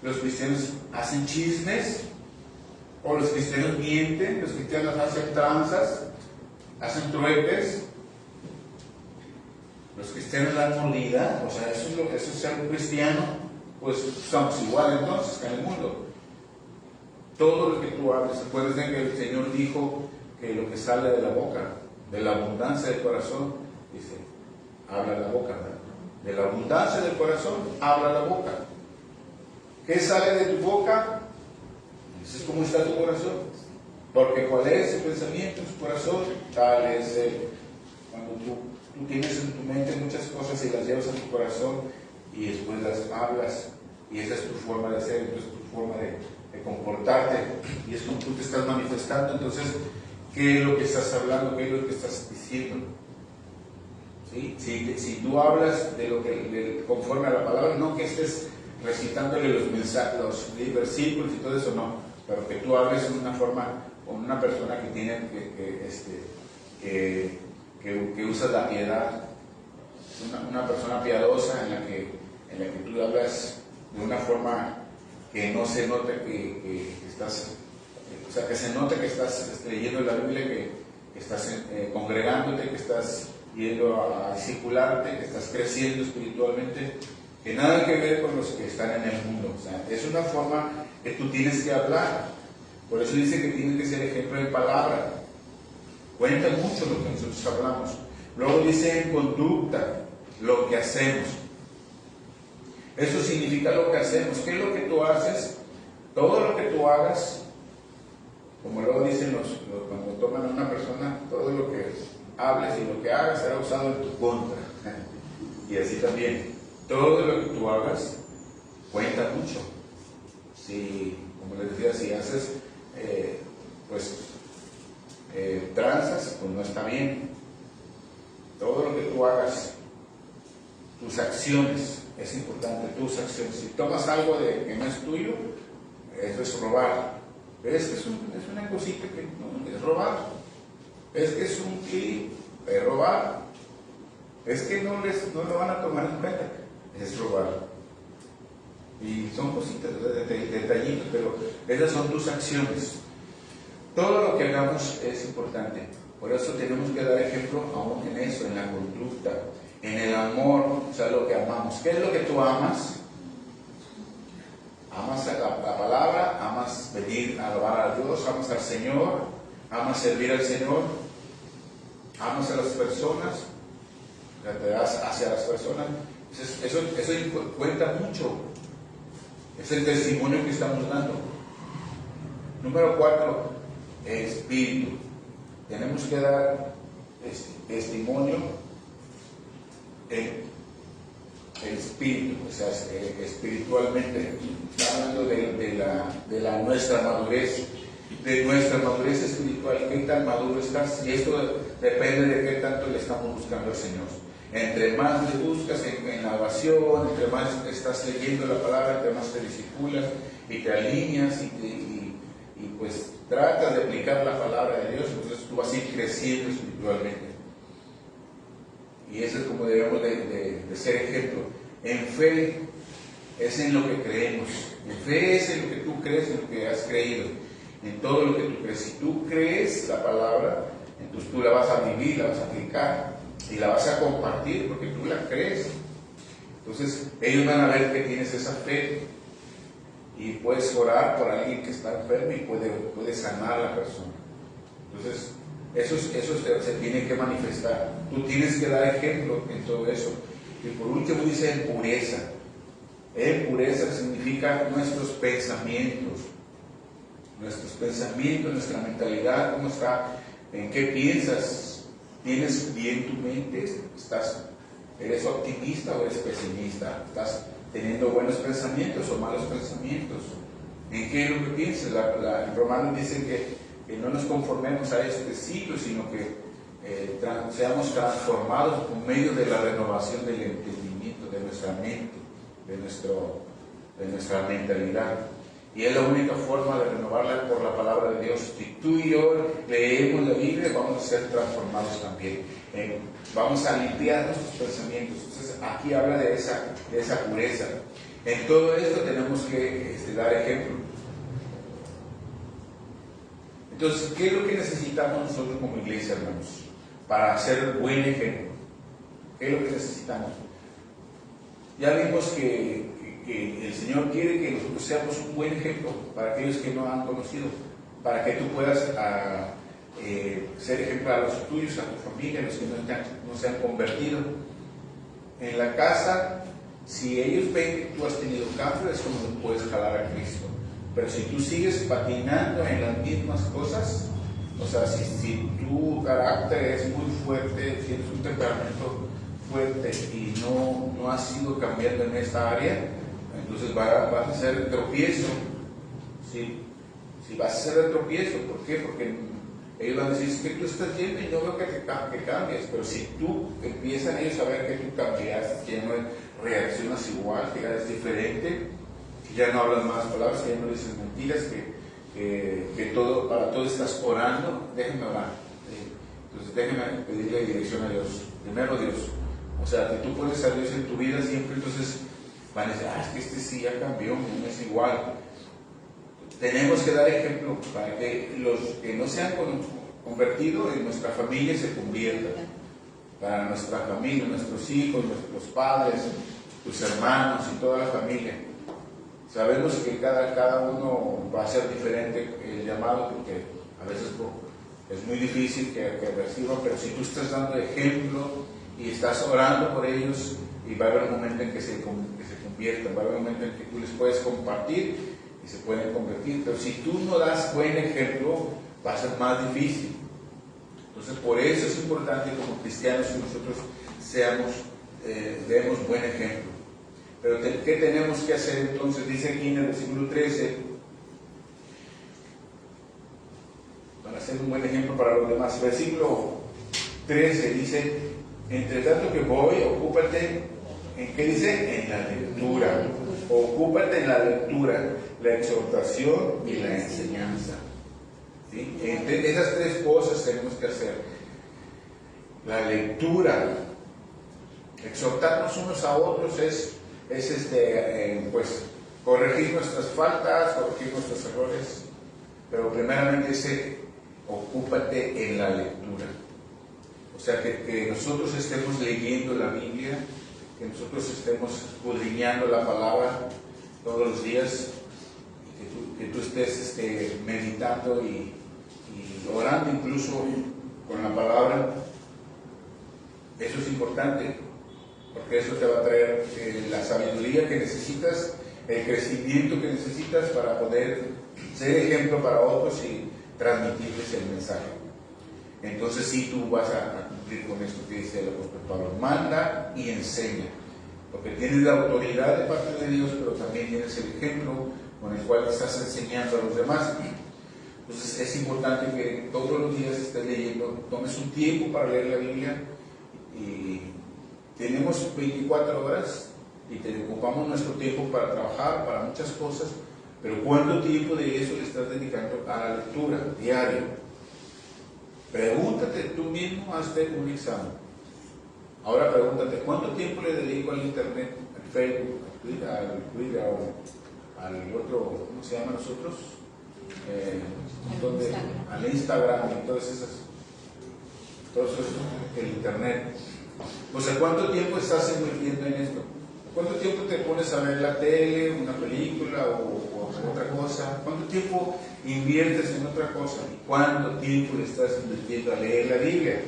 los cristianos hacen chismes, o los cristianos mienten, los cristianos hacen tranzas, hacen trueques, los cristianos dan mordida. O sea, eso es ser un cristiano. Pues somos igual entonces que en el mundo. Todo lo que tú hables, acuérdense que el Señor dijo que lo que sale de la boca, de la abundancia del corazón, dice, habla la boca, ¿verdad? De la abundancia del corazón, habla la boca. ¿Qué sale de tu boca? Eso es cómo está tu corazón. Porque cuál es el pensamiento en tu corazón, tal es el. Cuando tú tienes en tu mente muchas cosas y las llevas a tu corazón y después las hablas, y esa es tu forma de ser, entonces tu forma de comportarte, y es como tú te estás manifestando. Entonces, ¿qué es lo que estás hablando? ¿Qué es lo que estás diciendo? ¿Sí? Si tú hablas de lo que conforme a la palabra, no que estés recitándole los mensajes, los versículos y todo eso, no, pero que tú hables en una forma, con una persona que tiene que usa la piedad, una persona piadosa en la que tú hablas de una forma que no se note que estás, o sea, que se note que estás leyendo la Biblia, que estás congregándote, que estás yendo a discipularte, que estás creciendo espiritualmente, que nada que ver con los que están en el mundo. O sea, es una forma que tú tienes que hablar. Por eso dice que tienes que ser ejemplo de palabra. Cuenta mucho lo que nosotros hablamos. Luego dice en conducta, lo que hacemos. Eso significa lo que hacemos. ¿Qué es lo que tú haces? Todo lo que tú hagas, como luego dicen cuando toman a una persona, todo lo que hables y lo que hagas será usado en tu contra. Y así también, todo lo que tú hagas cuenta mucho. Si, como les decía, si haces tranzas, pues no está bien. Todo lo que tú hagas, tus acciones, es importante, tus acciones. Si tomas algo que no es tuyo, eso es robar. ¿Ves que es una cosita que no es robar? ¿Ves que es un clip? Es robar. ¿Es que no lo van a tomar en cuenta? Es robar. Y son cositas, detallitos, pero esas son tus acciones. Todo lo que hagamos es importante. Por eso tenemos que dar ejemplo aún en eso, en la conducta, en el amor, o sea, lo que amamos. ¿Qué es lo que tú amas? Amas la palabra, amas venir a alabar a Dios, amas al Señor, amas servir al Señor, amas a las personas, te das hacia las personas. Eso cuenta mucho. Es el testimonio que estamos dando. Número 4, espíritu. Tenemos que dar testimonio en el espíritu, o sea, espiritualmente. Está hablando de nuestra madurez, de nuestra madurez espiritual. ¿Qué tan maduro estás? Y esto depende de qué tanto le estamos buscando al Señor. Entre más le buscas en la oración, entre más estás leyendo la palabra, entre más te discipulas y te alineas y pues tratas de aplicar la palabra de Dios, entonces tú vas a ir creciendo espiritualmente. Y eso es como debemos de ser ejemplo. En fe es en lo que creemos. En fe es en lo que tú crees, en lo que has creído. En todo lo que tú crees. Si tú crees la palabra, entonces tú la vas a vivir, la vas a aplicar y la vas a compartir porque tú la crees. Entonces ellos van a ver que tienes esa fe y puedes orar por alguien que está enfermo y puede sanar a la persona. Entonces eso se tiene que manifestar. Tú tienes que dar ejemplo en todo eso. Y por último dice en pureza. En pureza significa nuestros pensamientos. nuestros pensamientos, nuestra mentalidad, cómo está, en qué piensas, tienes bien tu mente, eres optimista o eres pesimista, estás teniendo buenos pensamientos o malos pensamientos, en qué es lo que piensas. En Romanos dice que no nos conformemos a este siglo, sino que seamos transformados por medio de la renovación del entendimiento, de nuestra mente, de nuestra mentalidad. Y es la única forma de renovarla por la palabra de Dios. Si tú y yo leemos la Biblia, vamos a ser transformados también. Vamos a limpiar nuestros pensamientos. Entonces, aquí habla de esa pureza. En todo esto tenemos que dar ejemplo. Entonces, ¿qué es lo que necesitamos nosotros como iglesia, hermanos? Para hacer buen ejemplo. ¿Qué es lo que necesitamos? Ya vimos que el Señor quiere que nosotros seamos un buen ejemplo para aquellos que no han conocido, para que tú puedas ser ejemplo a los tuyos, a tu familia, a los que no se han convertido. En la casa, si ellos ven que tú has tenido cambio, es como los puedes jalar a Cristo. Pero si tú sigues patinando en las mismas cosas, o sea, si tu carácter es muy fuerte, si tienes un temperamento fuerte y no has ido cambiando en esta área, entonces vas a hacer el tropiezo. ¿Sí? Si vas a hacer el tropiezo, ¿por qué? Porque ellos van a decir, es que tú estás lleno y no veo que cambies. Pero si tú empiezan ellos a ver que tú cambiaste, que ya no reaccionas igual, que ya eres diferente, que ya no hablas más palabras, que ya no dices mentiras, que todo, para todo estás orando, déjenme orar. Entonces déjenme pedirle dirección a Dios. Primero Dios. O sea, que tú pones a Dios en tu vida siempre, entonces van a decir, es que este sí ya cambió, no es igual. Tenemos que dar ejemplo para que los que no se han convertido en nuestra familia se conviertan. Para nuestra familia, nuestros hijos, nuestros padres, tus hermanos y toda la familia. Sabemos que cada uno va a ser diferente el llamado, porque a veces es muy difícil que reciban, pero si tú estás dando ejemplo y estás orando por ellos, y va a haber un momento en que se conviertan, va a haber un momento en que tú les puedes compartir y se pueden convertir. Pero si tú no das buen ejemplo, va a ser más difícil. Entonces, por eso es importante como cristianos que nosotros demos buen ejemplo. Pero ¿qué tenemos que hacer entonces? Dice aquí en el versículo 13, para ser un buen ejemplo para los demás. Versículo 13 dice, entre tanto que voy, ocúpate, ¿en qué dice? En la lectura. Ocúpate en la lectura, la exhortación y la enseñanza. ¿Sí? Entre esas tres cosas tenemos que hacer. La lectura, exhortarnos unos a otros es pues corregir nuestras faltas, corregir nuestros errores, pero primeramente dice, ocúpate en la lectura. O sea, que nosotros estemos leyendo la Biblia, que nosotros estemos escudriñando la palabra todos los días, y que tú estés meditando y orando incluso con la palabra. Eso es importante, porque eso te va a traer la sabiduría que necesitas, el crecimiento que necesitas para poder ser ejemplo para otros y transmitirles el mensaje. Entonces sí, tú vas a cumplir con esto que dice el apóstol Pablo: manda y enseña, porque tienes la autoridad de parte de Dios, pero también tienes el ejemplo con el cual estás enseñando a los demás. Entonces es importante que todos los días estés leyendo, tomes un tiempo para leer la Biblia. Y tenemos 24 horas y ocupamos nuestro tiempo para trabajar, para muchas cosas, pero ¿cuánto tiempo de eso le estás dedicando a la lectura diario? Pregúntate tú mismo, hazte un examen. Ahora pregúntate, ¿cuánto tiempo le dedico al internet, al Facebook, al Twitter, al otro, ¿cómo se llama nosotros? Al Instagram y todas esas. Todo eso, el internet. O sea, ¿cuánto tiempo estás invirtiendo en esto? ¿Cuánto tiempo te pones a ver la tele, una película o otra cosa? ¿Cuánto tiempo inviertes en otra cosa? ¿Y cuánto tiempo le estás invirtiendo a leer la Biblia?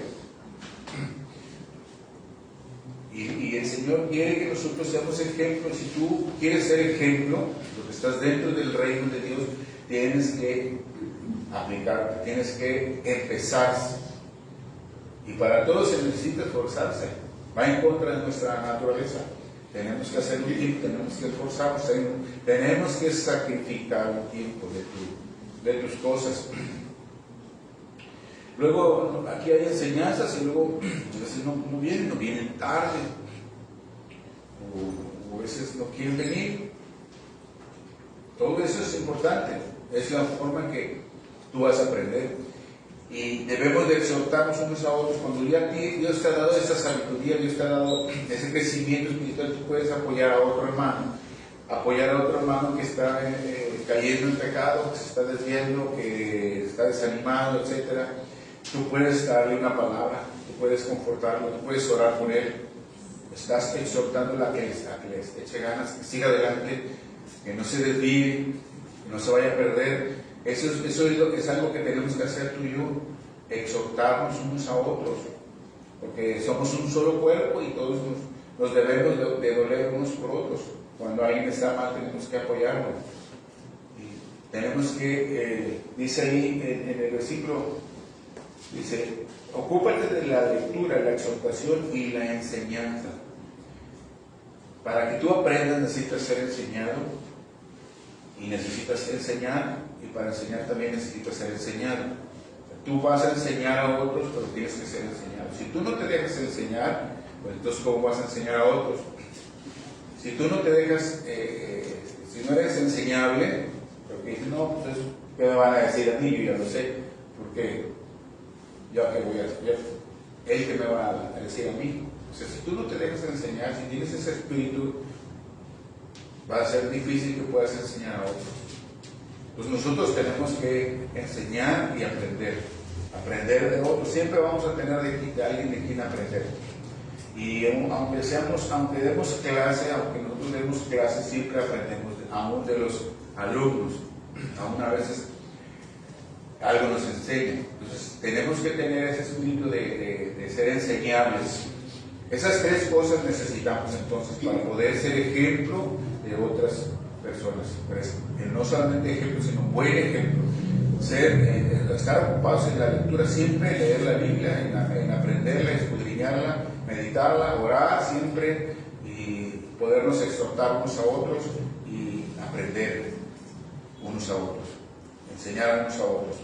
Y el Señor quiere que nosotros seamos ejemplos. Si tú quieres ser ejemplo, lo que estás dentro del reino de Dios, tienes que aplicarte, tienes que empezar. Y para todo se necesita esforzarse. Va en contra de nuestra naturaleza. Tenemos que hacer un tiempo, tenemos que esforzarnos, tenemos que sacrificar un tiempo de tus cosas. Luego aquí hay enseñanzas y luego a veces no vienen tarde, o a veces no quieren venir. Todo eso es importante, es la forma en que tú vas a aprender. Y debemos de exhortarnos unos a otros. Cuando ya Dios te ha dado esa sabiduría, Dios te ha dado ese crecimiento espiritual, tú puedes apoyar a otro hermano que está cayendo en pecado, que se está desviando, que está desanimado, etc. Tú puedes darle una palabra, tú puedes confortarlo, tú puedes orar por él. Estás exhortándola a que les eche ganas, que siga adelante, que no se desvíe, que no se vaya a perder. Eso es algo que tenemos que hacer tú y yo, exhortarnos unos a otros, porque somos un solo cuerpo y todos nos debemos de doler unos por otros. Cuando alguien está mal tenemos que apoyarlo. Y tenemos que, dice ahí en el versículo, dice, ocúpate de la lectura, la exhortación y la enseñanza. Para que tú aprendas necesitas ser enseñado y necesitas enseñar, y para enseñar también necesitas ser enseñado. Tú vas a enseñar a otros, pero tienes que ser enseñado. Si tú no te dejas enseñar, pues entonces ¿cómo vas a enseñar a otros? Si tú no te dejas, si no eres enseñable, porque dices, no, pues ¿qué me van a decir a mí? Yo ya lo sé, porque yo qué voy a hacer, él que me va a decir a mí. O sea, si tú no te dejas enseñar, si tienes ese espíritu, va a ser difícil que puedas enseñar a otros. Pues nosotros tenemos que enseñar y aprender de otros. Siempre vamos a tener de alguien de quien aprender. Y aunque demos clase, aunque nosotros demos clase, siempre aprendemos, aún de los alumnos. Aún a veces algo nos enseña. Entonces tenemos que tener ese espíritu de ser enseñables. Esas tres cosas necesitamos entonces para poder ser ejemplo de otras personas. No solamente ejemplo, sino buen ejemplo. Estar ocupados en la lectura, siempre leer la Biblia, en aprenderla, escudriñarla, meditarla, orar siempre y podernos exhortar unos a otros y aprender unos a otros, enseñar a unos a otros.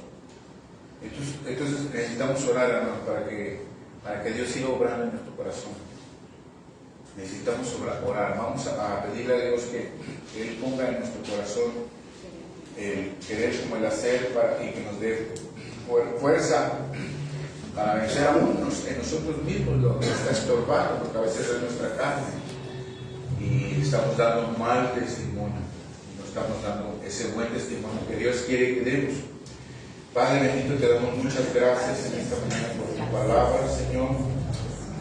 Entonces necesitamos orar, hermanos, para que Dios siga obrando en nuestro corazón. Necesitamos orar. Vamos a pedirle a Dios que Él ponga en nuestro corazón el querer como el hacer, y que nos dé fuerza para vencer aún en nosotros mismos lo que está estorbando, porque a veces es nuestra carne y estamos dando un mal testimonio, no estamos dando ese buen testimonio que Dios quiere que demos. Padre bendito, te damos muchas gracias en esta mañana por tu palabra, Señor.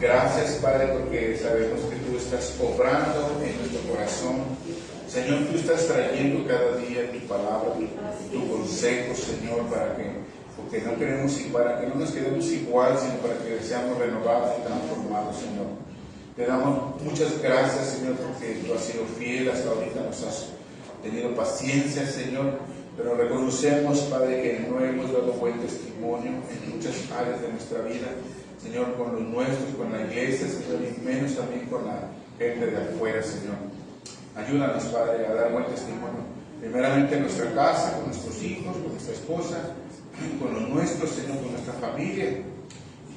Gracias, Padre, porque sabemos que tú estás obrando en nuestro corazón. Señor, tú estás trayendo cada día tu palabra, tu consejo, Señor, porque no queremos, para que no nos quedemos igual, sino para que seamos renovados y transformados, Señor. Te damos muchas gracias, Señor, porque tú has sido fiel hasta ahorita, nos has tenido paciencia, Señor, pero reconocemos, Padre, que no hemos dado buen testimonio en muchas áreas de nuestra vida, Señor, con los nuestros, con la iglesia, Señor, y menos también con la gente de afuera, Señor. Ayúdanos, Padre, a dar buen testimonio, primeramente en nuestra casa, con nuestros hijos, con nuestra esposa, con los nuestros, Señor, con nuestra familia, y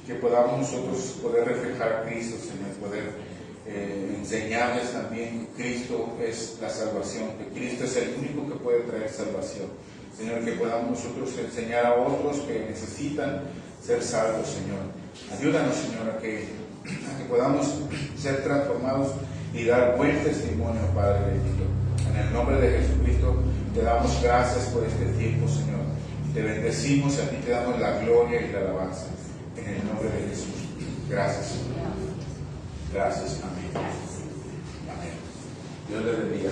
que podamos nosotros poder reflejar a Cristo, Señor, poder enseñarles también que Cristo es la salvación, que Cristo es el único que puede traer salvación. Señor, que podamos nosotros enseñar a otros que necesitan ser salvos, Señor. Ayúdanos, Señor, a que podamos ser transformados y dar buen testimonio, Padre bendito. En el nombre de Jesucristo te damos gracias por este tiempo, Señor. Te bendecimos y a ti te damos la gloria y la alabanza. En el nombre de Jesús. Gracias, Señor. Gracias. Amén. Amén. Dios les bendiga.